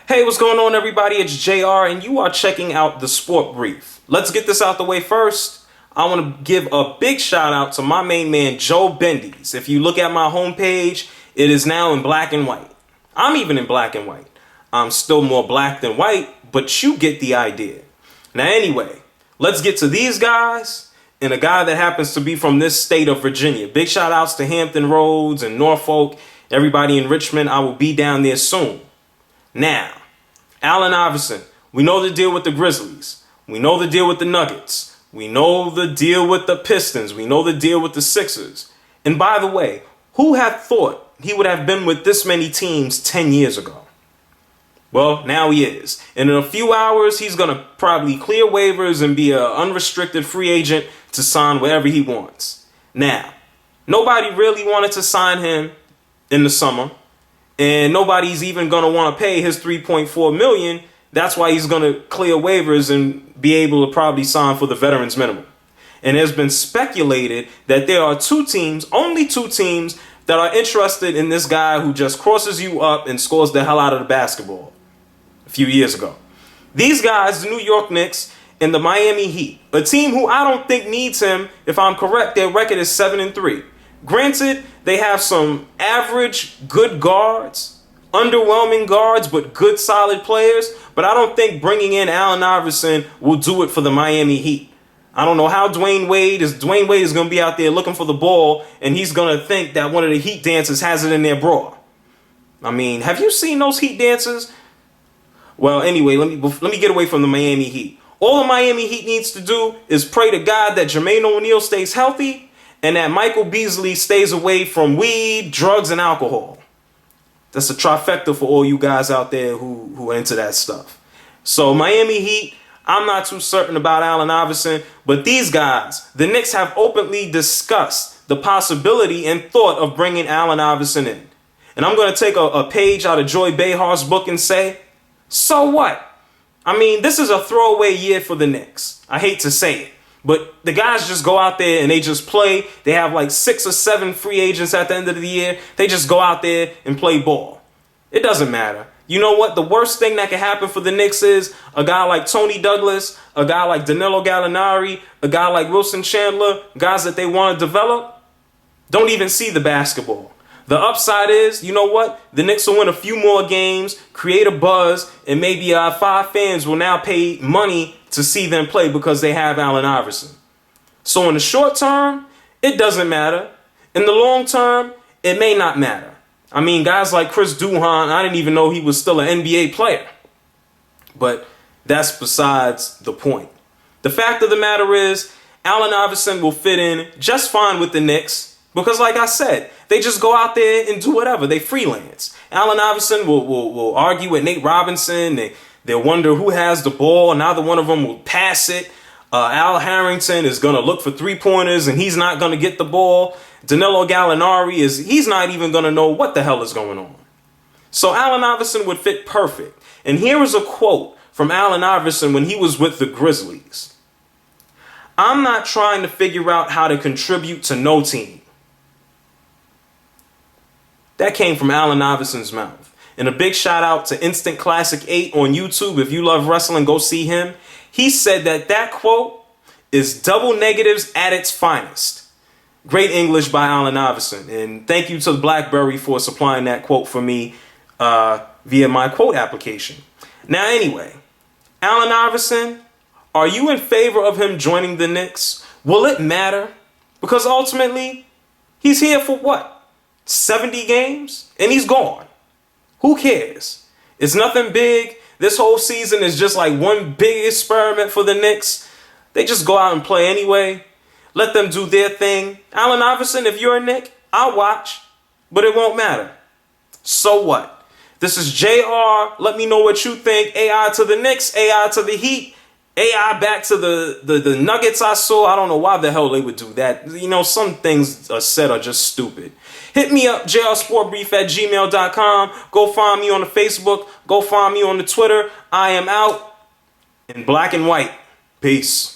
Hey, what's going on, everybody? It's JR, and you are checking out the Sport Brief. Let's get this out the way first. I want to give a big shout out to my main man, Joe Bendy's. If you look at my homepage, it is now in black and white. I'm even in black and white. I'm still more black than white, but you get the idea. Now, anyway, let's get to these guys and a guy that happens to be from this state of Virginia. Big shout outs to Hampton Roads and Norfolk, everybody in Richmond. I will be down there soon. Now, Allen Iverson, we know the deal with the Grizzlies. We know the deal with the Nuggets. We know the deal with the Pistons. We know the deal with the Sixers. And by the way, who had thought he would have been with this many teams 10 years ago? Well, now he is. And in a few hours, he's going to probably clear waivers and be an unrestricted free agent to sign wherever he wants. Now, nobody really wanted to sign him in the summer. And nobody's even going to want to pay his $3.4 million. That's why he's going to clear waivers and be able to probably sign for the veterans minimum. And there's been speculated that there are only two teams that are interested in this guy who just crosses you up and scores the hell out of the basketball a few years ago. These guys, the New York Knicks and the Miami Heat, a team who I don't think needs him. If I'm correct, their record is 7-3. Granted, they have some average good guards, underwhelming guards, but good solid players. But I don't think bringing in Allen Iverson will do it for the Miami Heat. I don't know how Dwayne Wade is going to be out there looking for the ball, and he's going to think that one of the Heat dancers has it in their bra. I mean, have you seen those Heat dancers? Well, anyway, let me get away from the Miami Heat. All the Miami Heat needs to do is pray to God that Jermaine O'Neal stays healthy and that Michael Beasley stays away from weed, drugs, and alcohol. That's a trifecta for all you guys out there who are into that stuff. So Miami Heat, I'm not too certain about Allen Iverson, but these guys, the Knicks have openly discussed the possibility and thought of bringing Allen Iverson in. And I'm going to take a page out of Joy Behar's book and say, so what? I mean, this is a throwaway year for the Knicks. I hate to say it. But the guys just go out there and they just play. They have like 6 or 7 free agents at the end of the year. They just go out there and play ball. It doesn't matter. You know what? The worst thing that can happen for the Knicks is a guy like Tony Douglas, a guy like Danilo Gallinari, a guy like Wilson Chandler, guys that they want to develop, don't even see the basketball. The upside is, you know what? The Knicks will win a few more games, create a buzz, and maybe 5 fans will now pay money to see them play because they have Allen Iverson. So in the short term, it doesn't matter. In the long term, it may not matter. I mean, guys like Chris Duhon, I didn't even know he was still an NBA player. But that's besides the point. The fact of the matter is, Allen Iverson will fit in just fine with the Knicks. Because like I said, they just go out there and do whatever. They freelance. Allen Iverson will argue with Nate Robinson. They'll wonder who has the ball. Neither one of them will pass it. Al Harrington is going to look for 3-pointers and he's not going to get the ball. Danilo Gallinari he's not even going to know what the hell is going on. So Allen Iverson would fit perfect. And here is a quote from Allen Iverson when he was with the Grizzlies. "I'm not trying to figure out how to contribute to no team." That came from Allen Iverson's mouth. And a big shout out to Instant Classic 8 on YouTube. If you love wrestling, go see him. He said that quote is double negatives at its finest. Great English by Allen Iverson. And thank you to BlackBerry for supplying that quote for me via my quote application. Now anyway, Allen Iverson, are you in favor of him joining the Knicks? Will it matter? Because ultimately, he's here for what? 70 games? And he's gone. Who cares? It's nothing big. This whole season is just like one big experiment for the Knicks. They just go out and play anyway. Let them do their thing. Allen Iverson, if you're a Knick, I'll watch. But it won't matter. So what? This is JR. Let me know what you think. AI to the Knicks. AI to the Heat. AI back to the Nuggets I saw. I don't know why the hell they would do that. You know, some things said are just stupid. Hit me up, JRSportBrief@gmail.com. Go find me on the Facebook. Go find me on the Twitter. I am out in black and white. Peace.